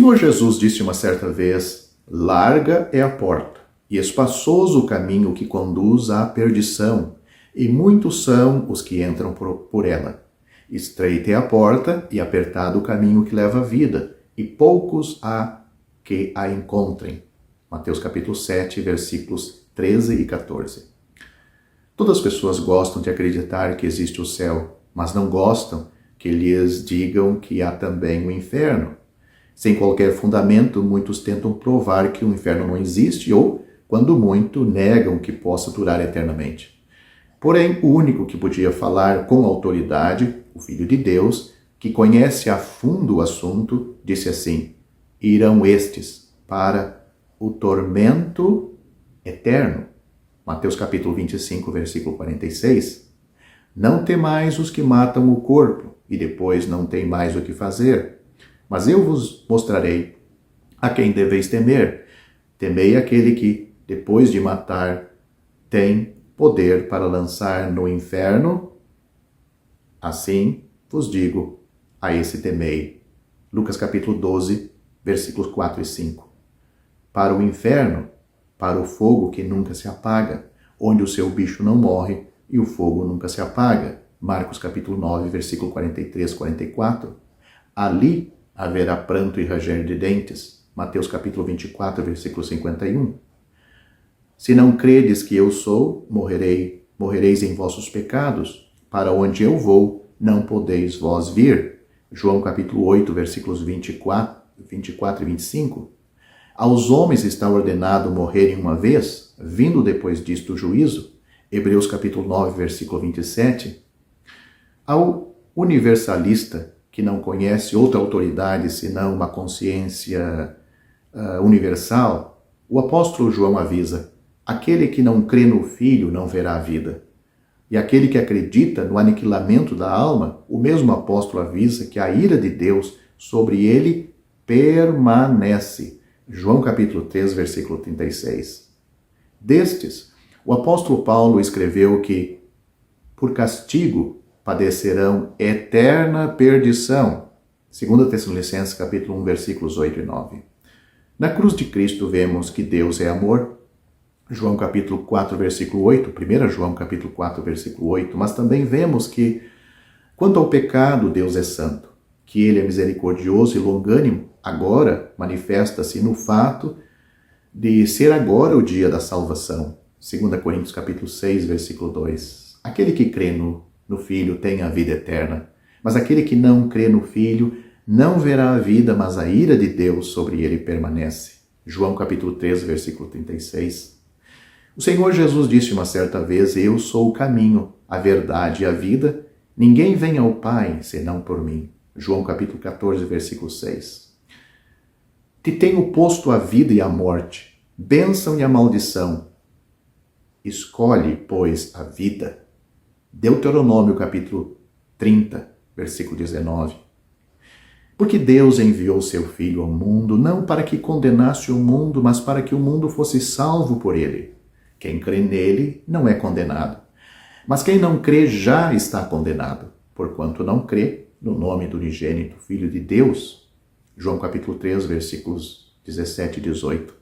Senhor Jesus disse uma certa vez: larga é a porta, e espaçoso o caminho que conduz à perdição, e muitos são os que entram por ela. Estreita é a porta, e apertado o caminho que leva à vida, e poucos há que a encontrem. Mateus capítulo 7, versículos 13 e 14. Todas as pessoas gostam de acreditar que existe o céu, mas não gostam que lhes digam que há também o inferno. Sem qualquer fundamento, muitos tentam provar que o inferno não existe ou, quando muito, negam que possa durar eternamente. Porém, o único que podia falar com autoridade, o Filho de Deus, que conhece a fundo o assunto, disse assim: irão estes para o tormento eterno. Mateus capítulo 25, versículo 46. Não temais os que matam o corpo, e depois não tem mais o que fazer. Mas eu vos mostrarei a quem deveis temer. Temei aquele que, depois de matar, tem poder para lançar no inferno. Assim vos digo, a esse temei. Lucas capítulo 12, versículos 4 e 5. Para o inferno, para o fogo que nunca se apaga, onde o seu bicho não morre e o fogo nunca se apaga. Marcos capítulo 9, versículo 43, 44. Ali haverá pranto e ranger de dentes. Mateus capítulo 24, versículo 51. Se não credes que eu sou, morrereis em vossos pecados. Para onde eu vou, não podeis vós vir. João capítulo 8, versículos 24 e 25. Aos homens está ordenado morrerem uma vez, vindo depois disto o juízo. Hebreus capítulo 9, versículo 27. Ao universalista, que não conhece outra autoridade senão uma consciência universal, o apóstolo João avisa: aquele que não crê no Filho não verá a vida. E aquele que acredita no aniquilamento da alma, o mesmo apóstolo avisa que a ira de Deus sobre ele permanece. João capítulo 3, versículo 36. Destes, o apóstolo Paulo escreveu que, por castigo, padecerão eterna perdição. 2 Tessalonicenses capítulo 1, versículos 8 e 9. Na cruz de Cristo vemos que Deus é amor. João capítulo 4, versículo 8, 1 João capítulo 4, versículo 8, mas também vemos que, quanto ao pecado, Deus é santo, que ele é misericordioso e longânimo, agora manifesta-se no fato de ser agora o dia da salvação. 2 Coríntios capítulo 6, versículo 2. Aquele que crê no Filho tem a vida eterna, mas aquele que não crê no Filho não verá a vida, mas a ira de Deus sobre ele permanece. João capítulo 3, versículo 36. O Senhor Jesus disse uma certa vez: eu sou o caminho, a verdade e a vida, ninguém vem ao Pai senão por mim. João capítulo 14, versículo 6. Te tenho posto a vida e a morte, bênção e a maldição. Escolhe, pois, a vida. Deuteronômio capítulo 30, versículo 19. Porque Deus enviou seu Filho ao mundo, não para que condenasse o mundo, mas para que o mundo fosse salvo por ele. Quem crê nele não é condenado. Mas quem não crê já está condenado, porquanto não crê no nome do unigênito Filho de Deus. João capítulo 3, versículos 17 e 18.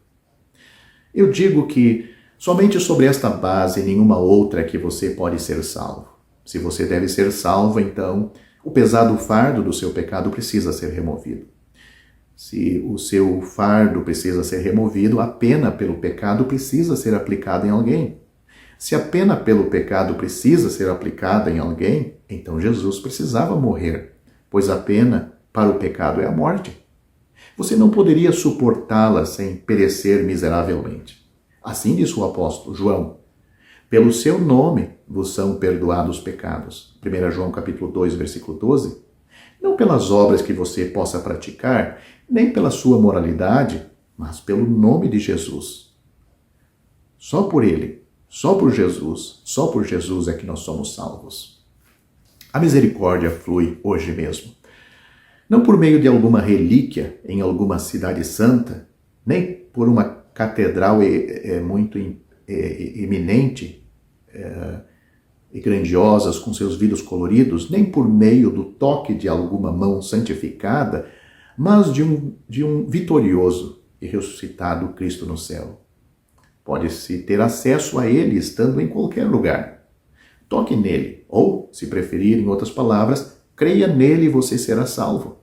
Eu digo que somente sobre esta base, nenhuma outra, é que você pode ser salvo. Se você deve ser salvo, então o pesado fardo do seu pecado precisa ser removido. Se o seu fardo precisa ser removido, a pena pelo pecado precisa ser aplicada em alguém. Se a pena pelo pecado precisa ser aplicada em alguém, então Jesus precisava morrer, pois a pena para o pecado é a morte. Você não poderia suportá-la sem perecer miseravelmente. Assim diz o apóstolo João: pelo seu nome vos são perdoados os pecados. 1 João capítulo 2, versículo 12. Não pelas obras que você possa praticar, nem pela sua moralidade, mas pelo nome de Jesus. Só por ele, só por Jesus é que nós somos salvos. A misericórdia flui hoje mesmo. Não por meio de alguma relíquia em alguma cidade santa, nem por uma catedral muito eminente e grandiosas com seus vidros coloridos, nem por meio do toque de alguma mão santificada, mas de um vitorioso e ressuscitado Cristo no céu. Pode-se ter acesso a ele estando em qualquer lugar. Toque nele, ou, se preferir, em outras palavras, creia nele e você será salvo.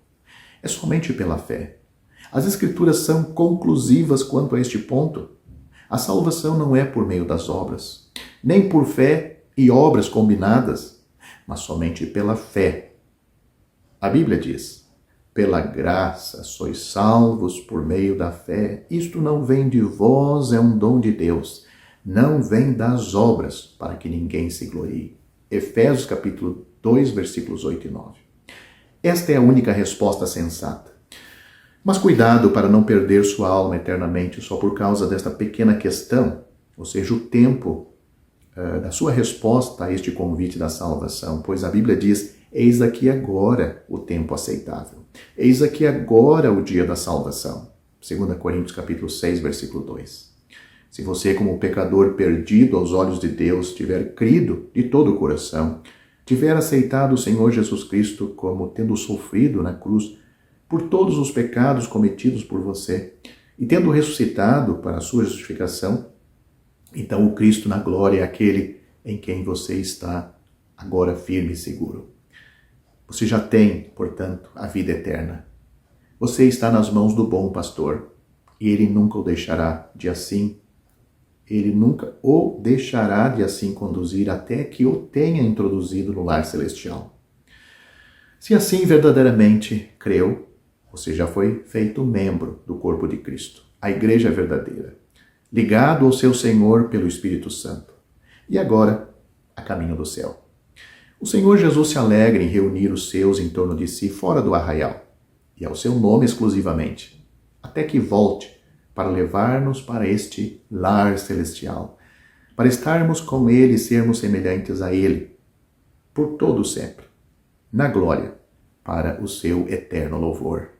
É somente pela fé. As Escrituras são conclusivas quanto a este ponto. A salvação não é por meio das obras, nem por fé e obras combinadas, mas somente pela fé. A Bíblia diz: pela graça sois salvos por meio da fé. Isto não vem de vós, é um dom de Deus. Não vem das obras, para que ninguém se glorie. Efésios capítulo 2, versículos 8 e 9. Esta é a única resposta sensata. Mas cuidado para não perder sua alma eternamente só por causa desta pequena questão, ou seja, o tempo da sua resposta a este convite da salvação, pois a Bíblia diz: eis aqui agora o tempo aceitável. Eis aqui agora o dia da salvação. 2 Coríntios capítulo 6, versículo 2. Se você, como pecador perdido aos olhos de Deus, tiver crido de todo o coração, tiver aceitado o Senhor Jesus Cristo como tendo sofrido na cruz por todos os pecados cometidos por você e tendo ressuscitado para a sua justificação, então o Cristo na glória é aquele em quem você está agora firme e seguro. Você já tem, portanto, a vida eterna. Você está nas mãos do bom pastor e ele nunca o deixará de assim conduzir até que o tenha introduzido no lar celestial. Se assim verdadeiramente creu, você já foi feito membro do corpo de Cristo, a igreja verdadeira, ligado ao seu Senhor pelo Espírito Santo, e agora a caminho do céu. O Senhor Jesus se alegra em reunir os seus em torno de si fora do arraial, e ao seu nome exclusivamente, até que volte para levar-nos para este lar celestial, para estarmos com ele e sermos semelhantes a ele, por todo sempre, na glória, para o seu eterno louvor.